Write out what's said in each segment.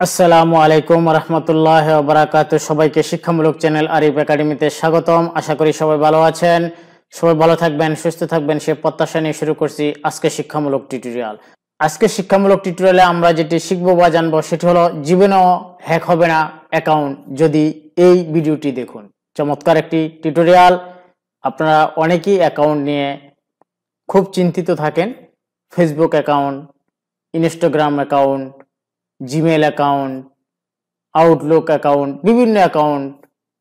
আসসালামু আলাইকুম রহমতুল্লাহ বারাকাতু। সবাইকে শিক্ষামূলক চ্যানেল আরিফ একাডেমিতে স্বাগতম। আশা করি সবাই ভালো আছেন, সবাই ভালো থাকবেন, সুস্থ থাকবেন সে প্রত্যাশা নিয়ে শুরু করছি আজকে শিক্ষামূলক টিউটোরিয়াল। আজকে শিক্ষামূলক টিউটোরিয়ালে আমরা যেটি শিখবো বা জানবো সেটি হলো জীবনেও হ্যাক হবে না অ্যাকাউন্ট যদি এই ভিডিওটি দেখুন। চমৎকার একটি টিউটোরিয়াল। আপনারা অনেকেই অ্যাকাউন্ট নিয়ে খুব চিন্তিত থাকেন। Facebook account, Instagram account, Gmail account, Outlook account, বিভিন্ন অ্যাকাউন্ট,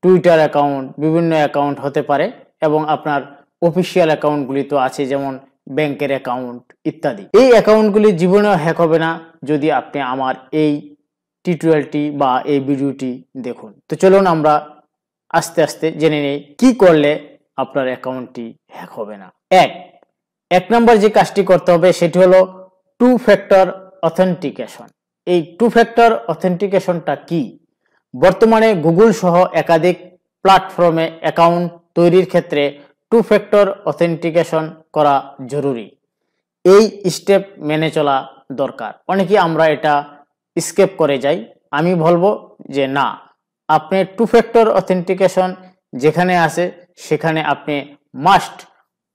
টুইটার অ্যাকাউন্ট, বিভিন্ন অ্যাকাউন্ট হতে পারে এবং আপনার অফিসিয়াল অ্যাকাউন্টগুলি তো আছে, যেমন ব্যাংকের অ্যাকাউন্ট ইত্যাদি। এই অ্যাকাউন্টগুলি জীবনেও হ্যাক হবে না যদি আপনি আমার এই টিউটোরিয়ালটি বা এই ভিডিওটি দেখুন। তো চলুন আমরা আস্তে আস্তে জেনে নেই কি করলে আপনার অ্যাকাউন্টটি হ্যাক হবে না। এক নম্বর যে কাজটি করতে হবে সেটি হলো টু ফ্যাক্টর অথেন্টিকেশন। এই টু ফ্যাক্টর অথেন্টিকেশনটা কি? বর্তমানে গুগল সহ একাধিক প্ল্যাটফর্মে অ্যাকাউন্ট তৈরির ক্ষেত্রে টু ফ্যাক্টর অথেন্টিকেশন করা জরুরি। এই স্টেপ মেনে চলা দরকার। অনেকেই আমরা এটা স্কিপ করে যাই। আমি বলবো যে না, আপনি টু ফ্যাক্টর অথেন্টিকেশন যেখানে আছে সেখানে আপনি মাস্ট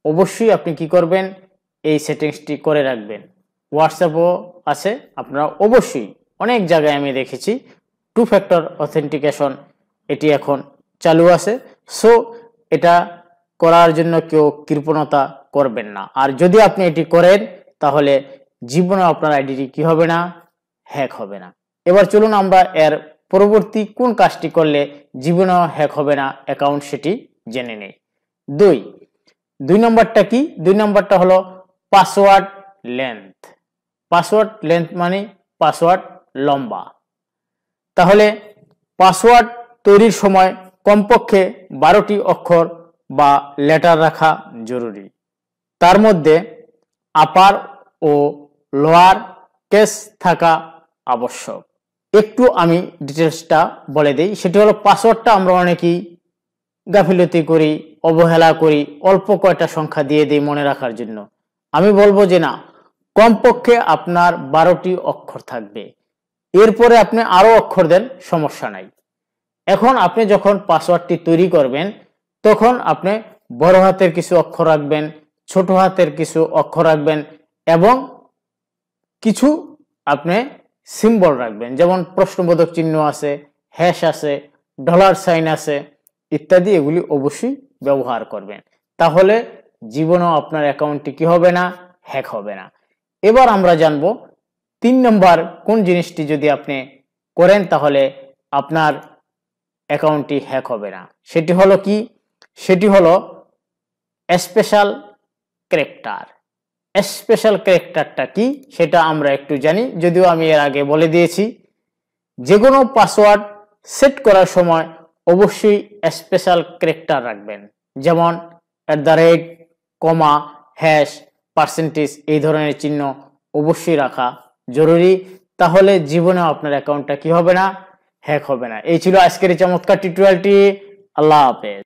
অবশ্যই আপনি কি করবেন, এই সেটিংসটি করে রাখবেন। হোয়াটসঅ্যাপও আছে, আপনারা অবশ্যই অনেক জায়গায় আমি দেখেছি টু ফ্যাক্টর অথেন্টিকেশন এটি এখন চালু আছে। সো এটা করার জন্য কেউ কৃপণতা করবেন না। আর যদি আপনি এটি করেন তাহলে জীবনে আপনার আইডিটি কি হবে না, হ্যাক হবে না। এবার চলুন আমরা এর পরবর্তী কোন কাজটি করলে জীবনেও হ্যাক হবে না অ্যাকাউন্ট সেটি জেনে নেই। দুই নম্বরটা কি? দুই নম্বরটা হলো পাসওয়ার্ড লেন্থ। পাসওয়ার্ড লেন্থ মানে পাসওয়ার্ড লম্বা। তাহলে পাসওয়ার্ড তৈরির সময় কমপক্ষে 12টি অক্ষর বা লেটার রাখা জরুরি। তার মধ্যে আপার ও লোয়ার কেস থাকা আবশ্যক। একটু আমি ডিটেলসটা বলে দিই। সেটি হলো পাসওয়ার্ডটা আমরা অনেকেই গাফিলতি করি, অবহেলা করি, অল্প কয়টা সংখ্যা দিয়ে দিই মনে রাখার জন্য। আমি বলবো যে না, কমপক্ষে আপনার 12টি অক্ষর থাকবে। এরপরে আপনি আরো অক্ষর দেন, সমস্যা নাই। এখন আপনি যখন পাসওয়ার্ডটি তৈরি করবেন তখন আপনি বড় হাতের কিছু অক্ষর রাখবেন, ছোট হাতের কিছু অক্ষর রাখবেন এবং কিছু আপনি সিম্বল রাখবেন, যেমন প্রশ্নবোধক চিহ্ন আছে, হ্যাশ আছে, ডলার সাইন আছে ইত্যাদি। এগুলি অবশ্যই ব্যবহার করবেন, তাহলে জীবনেও আপনার অ্যাকাউন্টটি কি হবে না, হ্যাক হবে না। এবার আমরা জানবো 3 নম্বর কোন জিনিসটি যদি আপনি করেন তাহলে আপনার অ্যাকাউন্টটি হ্যাক হবে না। সেটি হলো কি? সেটি হলো স্পেশাল ক্যারেক্টার। স্পেশাল ক্যারেক্টারটা কি সেটা আমরা একটু জানি, যদিও আমি এর আগে বলে দিয়েছি। যে কোনো পাসওয়ার্ড সেট করার সময় অবশ্যই স্পেশাল ক্যারেক্টার রাখবেন, যেমন @ কমা, হ্যাশ, পার্সেন্টেজ এই ধরনের চিহ্ন অবশ্যই রাখা জরুরি। তাহলে জীবনেও আপনার অ্যাকাউন্টটা কি হবে না, হ্যাক হবে না। এই ছিল আজকের এই চমৎকার টিউটোরিয়ালটি। আল্লাহ হাফেজ।